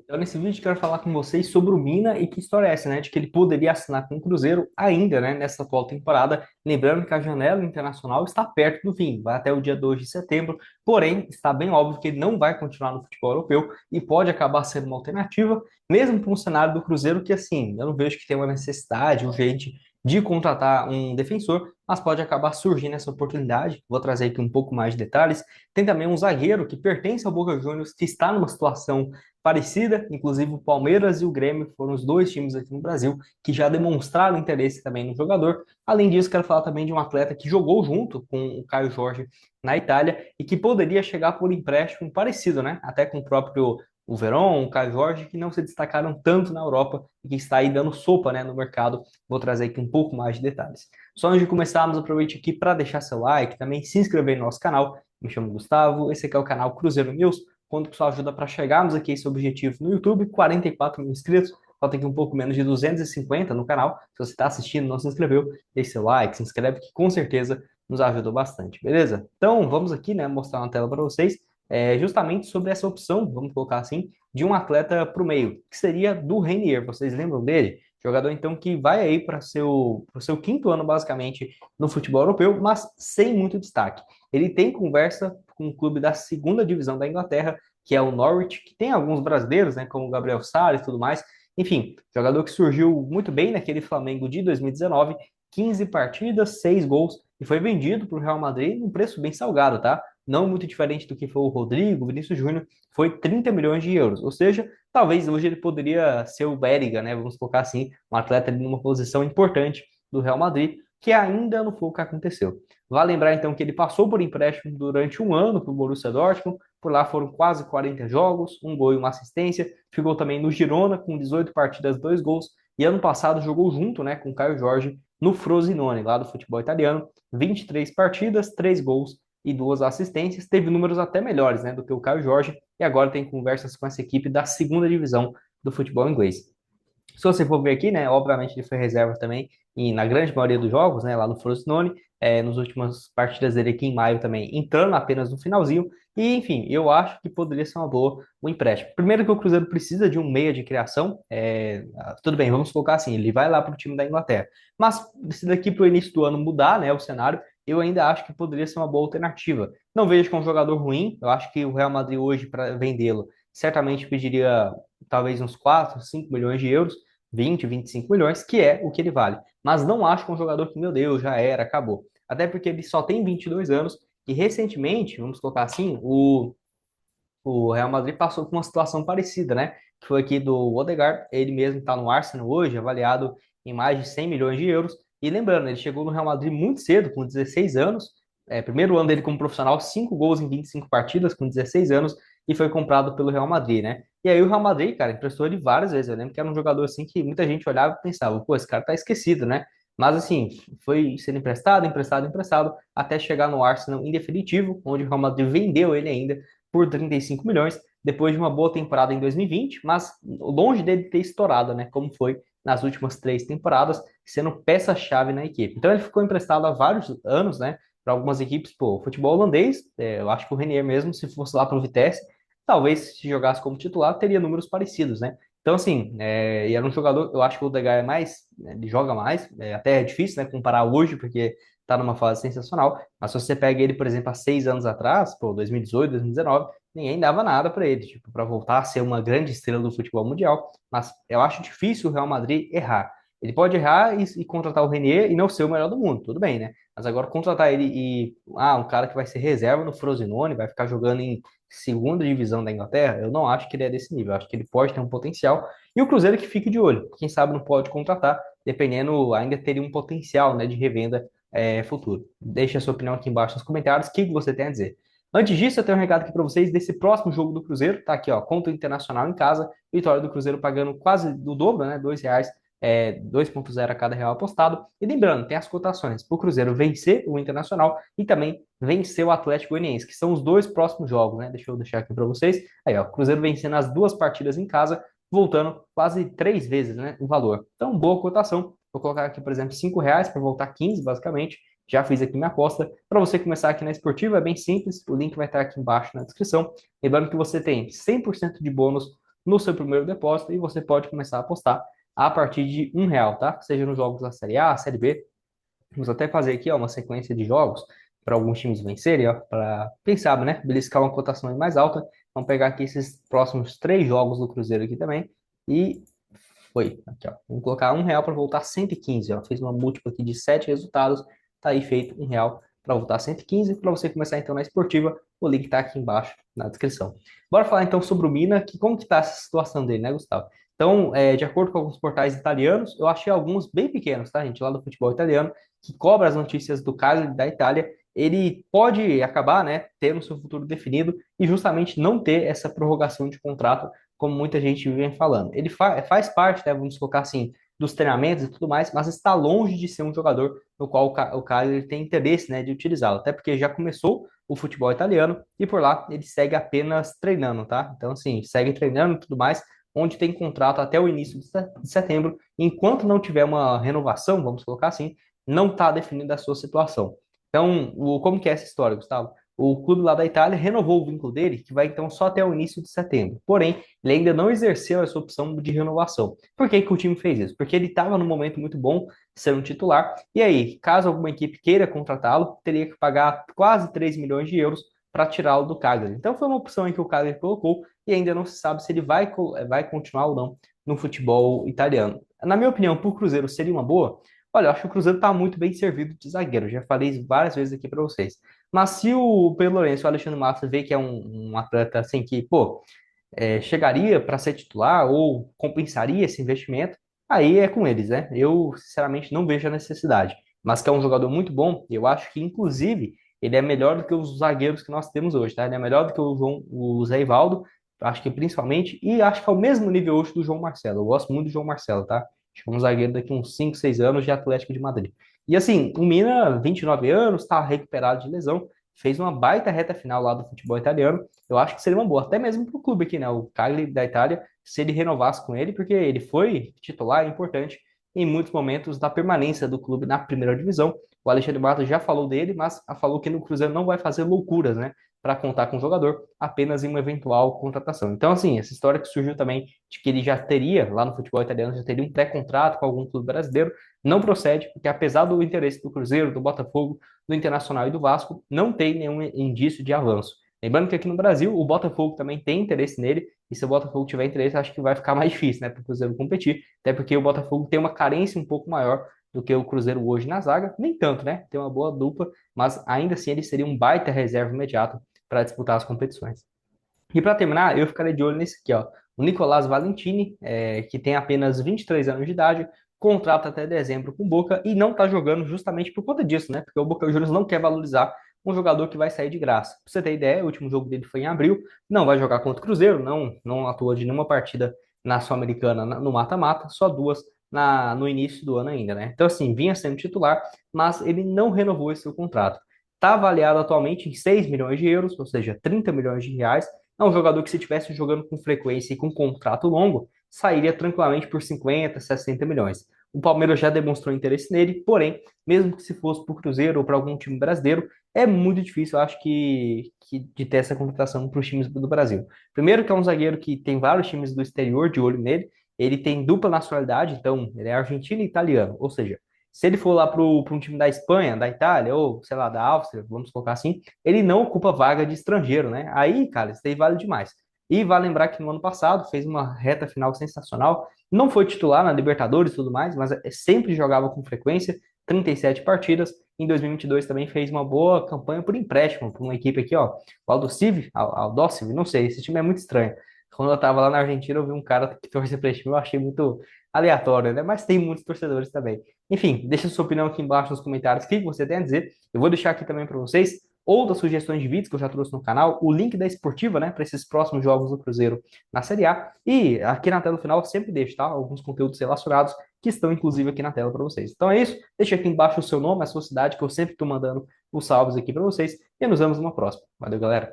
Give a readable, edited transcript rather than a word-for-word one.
Então, nesse vídeo, eu quero falar com vocês sobre o Mina e que história é essa, né? De que ele poderia assinar com o Cruzeiro ainda, né? Nessa atual temporada. Lembrando que a janela internacional está perto do fim, vai até o dia 2 de setembro. Porém, está bem óbvio que ele não vai continuar no futebol europeu e pode acabar sendo uma alternativa, mesmo para um cenário do Cruzeiro que, assim, eu não vejo que tem uma necessidade urgente de contratar um defensor, mas pode acabar surgindo essa oportunidade. Vou trazer aqui um pouco mais de detalhes. Tem também um zagueiro que pertence ao Boca Juniors, que está numa situação parecida, inclusive o Palmeiras e o Grêmio foram os dois times aqui no Brasil que já demonstraram interesse também no jogador. Além disso, quero falar também de um atleta que jogou junto com o Caio Jorge na Itália e que poderia chegar por empréstimo parecido, né? Até com o próprio o Verón, o Caio Jorge, que não se destacaram tanto na Europa e que está aí dando sopa, né, no mercado. Vou trazer aqui um pouco mais de detalhes. Só antes de começarmos, aproveite aqui para deixar seu like, também se inscrever no nosso canal. Me chamo Gustavo, esse aqui é o canal Cruzeiro News, conto com sua ajuda para chegarmos aqui a esse objetivo no YouTube, 44 mil inscritos, falta aqui um pouco menos de 250 no canal. Se você está assistindo e não se inscreveu, deixe seu like, se inscreve que com certeza nos ajudou bastante, beleza? Então vamos aqui, né, mostrar na tela para vocês justamente sobre essa opção, vamos colocar assim, de um atleta para o meio, que seria do Renier. Vocês lembram dele? Jogador, então, que vai aí para o seu quinto ano, basicamente, no futebol europeu, mas sem muito destaque. Ele tem conversa com um clube da segunda divisão da Inglaterra, que é o Norwich, que tem alguns brasileiros, né, como o Gabriel Sara e tudo mais. Enfim, jogador que surgiu muito bem naquele Flamengo de 2019, 15 partidas, 6 gols, e foi vendido para o Real Madrid num preço bem salgado, tá? Não muito diferente do que foi o Rodrigo, o Vinícius Júnior, foi 30 milhões de euros. Ou seja, talvez hoje ele poderia ser o Bériga, né? Vamos colocar assim, um atleta ali numa posição importante do Real Madrid, que ainda não foi o que aconteceu. Vale lembrar então que ele passou por empréstimo durante um ano para o Borussia Dortmund, por lá foram quase 40 jogos, um gol e uma assistência, ficou também no Girona com 18 partidas, 2 gols, e ano passado jogou junto, né, com o Caio Jorge no Frosinone, lá do futebol italiano, 23 partidas, 3 gols e 2 assistências, teve números até melhores, né, do que o Caio Jorge, e agora tem conversas com essa equipe da segunda divisão do futebol inglês. Se você for ver aqui, né, obviamente ele foi reserva também, e na grande maioria dos jogos, né, lá no Frosinone, nas últimas partidas dele aqui em maio também, entrando apenas no finalzinho, e enfim, eu acho que poderia ser uma boa o empréstimo. Primeiro que o Cruzeiro precisa de um meia de criação, tudo bem, vamos colocar assim, ele vai lá para o time da Inglaterra, mas se daqui para o início do ano mudar, né, o cenário, eu ainda acho que poderia ser uma boa alternativa. Não vejo que é um jogador ruim, eu acho que o Real Madrid hoje, para vendê-lo, certamente pediria talvez uns 4, 5 milhões de euros, 20, 25 milhões, que é o que ele vale. Mas não acho que é um jogador que, meu Deus, já era, acabou. Até porque ele só tem 22 anos e recentemente, vamos colocar assim, o Real Madrid passou por uma situação parecida, né? Que foi aqui do Odegaard, ele mesmo está no Arsenal hoje, avaliado em mais de 100 milhões de euros. E lembrando, ele chegou no Real Madrid muito cedo, com 16 anos. Primeiro ano dele como profissional, 5 gols em 25 partidas, com 16 anos, e foi comprado pelo Real Madrid, né? E aí o Real Madrid, cara, emprestou ele várias vezes. Eu lembro que era um jogador assim que muita gente olhava e pensava, pô, esse cara tá esquecido, né? Mas assim, foi sendo emprestado, emprestado, emprestado, até chegar no Arsenal em definitivo, onde o Real Madrid vendeu ele ainda por 35 milhões, depois de uma boa temporada em 2020, mas longe dele ter estourado, né? Como foi nas últimas 3 temporadas, sendo peça-chave na equipe. Então ele ficou emprestado há vários anos, né? Para algumas equipes, pô, futebol holandês, eu acho que o Renier mesmo, se fosse lá para o Vitesse, talvez se jogasse como titular, teria números parecidos, né? Então, assim, e era um jogador, eu acho que o Odegaard é mais, né, ele joga mais, até é difícil, né, comparar hoje, porque tá numa fase sensacional, mas se você pega ele, por exemplo, há 6 anos atrás, pô, 2018, 2019, ninguém dava nada para ele, tipo, para voltar a ser uma grande estrela do futebol mundial, mas eu acho difícil o Real Madrid errar. Ele pode errar e contratar o Renier e não ser o melhor do mundo, tudo bem, né? Mas agora contratar ele um cara que vai ser reserva no Frosinone, vai ficar jogando em segunda divisão da Inglaterra, eu não acho que ele é desse nível, eu acho que ele pode ter um potencial, e o Cruzeiro que fique de olho, quem sabe não pode contratar, dependendo, ainda teria um potencial, né, de revenda futuro. Deixe a sua opinião aqui embaixo nos comentários, o que você tem a dizer. Antes disso, eu tenho um recado aqui para vocês desse próximo jogo do Cruzeiro, tá aqui, ó, contra o Internacional em casa, vitória do Cruzeiro pagando quase o dobro, né, R$ 2, 2,0 a cada real apostado. E lembrando, tem as cotações para o Cruzeiro vencer o Internacional e também vencer o Atlético Goianiense, que são os dois próximos jogos, né? Deixa eu deixar aqui para vocês. Aí, ó, Cruzeiro vencendo as duas partidas em casa, voltando quase 3 vezes, né, o valor. Então, boa cotação. Vou colocar aqui, por exemplo, R$ 5 para voltar 15, basicamente. Já fiz aqui minha aposta. Para você começar aqui na Esportiva, é bem simples. O link vai estar aqui embaixo na descrição. Lembrando que você tem 100% de bônus no seu primeiro depósito e você pode começar a apostar a partir de R$ 1, tá? Seja nos jogos da Série A, Série B. Vamos até fazer aqui, ó, uma sequência de jogos para alguns times vencerem, ó, para, quem sabe, né, beliscar uma cotação aí mais alta. Vamos pegar aqui esses próximos três jogos do Cruzeiro aqui também. E foi, aqui, ó. Vamos colocar R$ 1 para voltar 115, ó. Fiz uma múltipla aqui de 7 resultados. Tá aí feito R$ 1 para voltar 115. Para você começar então na esportiva, o link tá aqui embaixo na descrição. Bora falar então sobre o Mina, que como que tá essa situação dele, né, Gustavo? Então, de acordo com alguns portais italianos, eu achei alguns bem pequenos, tá, gente, lá do futebol italiano, que cobra as notícias do Cagliari da Itália. Ele pode acabar, né, tendo seu futuro definido e justamente não ter essa prorrogação de contrato como muita gente vem falando. Ele faz parte, né, vamos colocar assim, dos treinamentos e tudo mais, mas está longe de ser um jogador no qual o Cagliari tem interesse, né, de utilizá-lo, até porque já começou o futebol italiano e por lá ele segue apenas treinando, tá? Então, assim, segue treinando e tudo mais, onde tem contrato até o início de setembro, enquanto não tiver uma renovação, vamos colocar assim, não está definida a sua situação. Então, como que é essa história, Gustavo? O clube lá da Itália renovou o vínculo dele, que vai então só até o início de setembro. Porém, ele ainda não exerceu essa opção de renovação. Por que que o time fez isso? Porque ele estava num momento muito bom, sendo titular, e aí, caso alguma equipe queira contratá-lo, teria que pagar quase 3 milhões de euros para tirá-lo do Cagliari. Então foi uma opção em que o Cagliari colocou e ainda não se sabe se ele vai continuar ou não no futebol italiano. Na minha opinião, para o Cruzeiro seria uma boa? Olha, eu acho que o Cruzeiro está muito bem servido de zagueiro, já falei isso várias vezes aqui para vocês. Mas se o Pedro Lourenço e o Alexandre Matos vê que é um atleta assim que, pô, chegaria para ser titular ou compensaria esse investimento, aí é com eles, né? Eu, sinceramente, não vejo a necessidade. Mas que é um jogador muito bom, eu acho que, inclusive, ele é melhor do que os zagueiros que nós temos hoje, tá? Ele é melhor do que o Zé Ivaldo, acho que principalmente, e acho que é o mesmo nível hoje do João Marcelo. Eu gosto muito do João Marcelo, tá? Acho que é um zagueiro daqui uns 5, 6 anos de Atlético de Madrid. E assim, o Mina, 29 anos, está recuperado de lesão, fez uma baita reta final lá do futebol italiano. Eu acho que seria uma boa, até mesmo para o clube aqui, né? O Cagliari da Itália, se ele renovasse com ele, porque ele foi titular importante em muitos momentos da permanência do clube na primeira divisão. O Alexandre Matos já falou dele, mas falou que no Cruzeiro não vai fazer loucuras, né? Para contar com o jogador, apenas em uma eventual contratação. Então, assim, essa história que surgiu também de que ele já teria, lá no futebol italiano, já teria um pré-contrato com algum clube brasileiro, não procede, porque apesar do interesse do Cruzeiro, do Botafogo, do Internacional e do Vasco, não tem nenhum indício de avanço. Lembrando que aqui no Brasil, o Botafogo também tem interesse nele, e se o Botafogo tiver interesse, acho que vai ficar mais difícil, né, para o Cruzeiro competir, até porque o Botafogo tem uma carência um pouco maior do que o Cruzeiro hoje na zaga, nem tanto, né, tem uma boa dupla, mas ainda assim ele seria um baita reserva imediato para disputar as competições. E para terminar, eu ficarei de olho nesse aqui, ó. O Nicolás Valentini, que tem apenas 23 anos de idade, contrata até dezembro com o Boca e não está jogando justamente por conta disso, né? Porque o Boca Juniors não quer valorizar um jogador que vai sair de graça. Pra você ter ideia, o último jogo dele foi em abril, não vai jogar contra o Cruzeiro, não atua de nenhuma partida na Sul-Americana no mata-mata, só duas no início do ano ainda, né? Então, assim, vinha sendo titular, mas ele não renovou esse seu contrato. Está avaliado atualmente em 6 milhões de euros, ou seja, 30 milhões de reais. É um jogador que, se estivesse jogando com frequência e com contrato longo, sairia tranquilamente por 50, 60 milhões. O Palmeiras já demonstrou interesse nele, porém, mesmo que se fosse para o Cruzeiro ou para algum time brasileiro, é muito difícil, eu acho de ter essa contratação para os times do Brasil. Primeiro que é um zagueiro que tem vários times do exterior de olho nele, ele tem dupla nacionalidade, então ele é argentino e italiano, ou seja, se ele for lá para um time da Espanha, da Itália, ou sei lá, da Áustria, vamos colocar assim, ele não ocupa vaga de estrangeiro, né? Aí, cara, isso aí vale demais. E vale lembrar que no ano passado fez uma reta final sensacional. Não foi titular na Libertadores e tudo mais, mas sempre jogava com frequência, 37 partidas. Em 2022 também fez uma boa campanha por empréstimo para uma equipe aqui, ó, o Aldosivi, não sei, esse time é muito estranho. Quando eu tava lá na Argentina, eu vi um cara que torce para esse time, eu achei muito aleatório, né? Mas tem muitos torcedores também. Enfim, deixa sua opinião aqui embaixo nos comentários, o que você tem a dizer. Eu vou deixar aqui também para vocês outras sugestões de vídeos que eu já trouxe no canal, o link da Esportiva, né, para esses próximos jogos do Cruzeiro na Série A. E aqui na tela final eu sempre deixo, tá? Alguns conteúdos relacionados que estão inclusive aqui na tela para vocês. Então é isso, deixa aqui embaixo o seu nome, a sua cidade, que eu sempre estou mandando os salves aqui para vocês. E nos vemos numa próxima. Valeu, galera!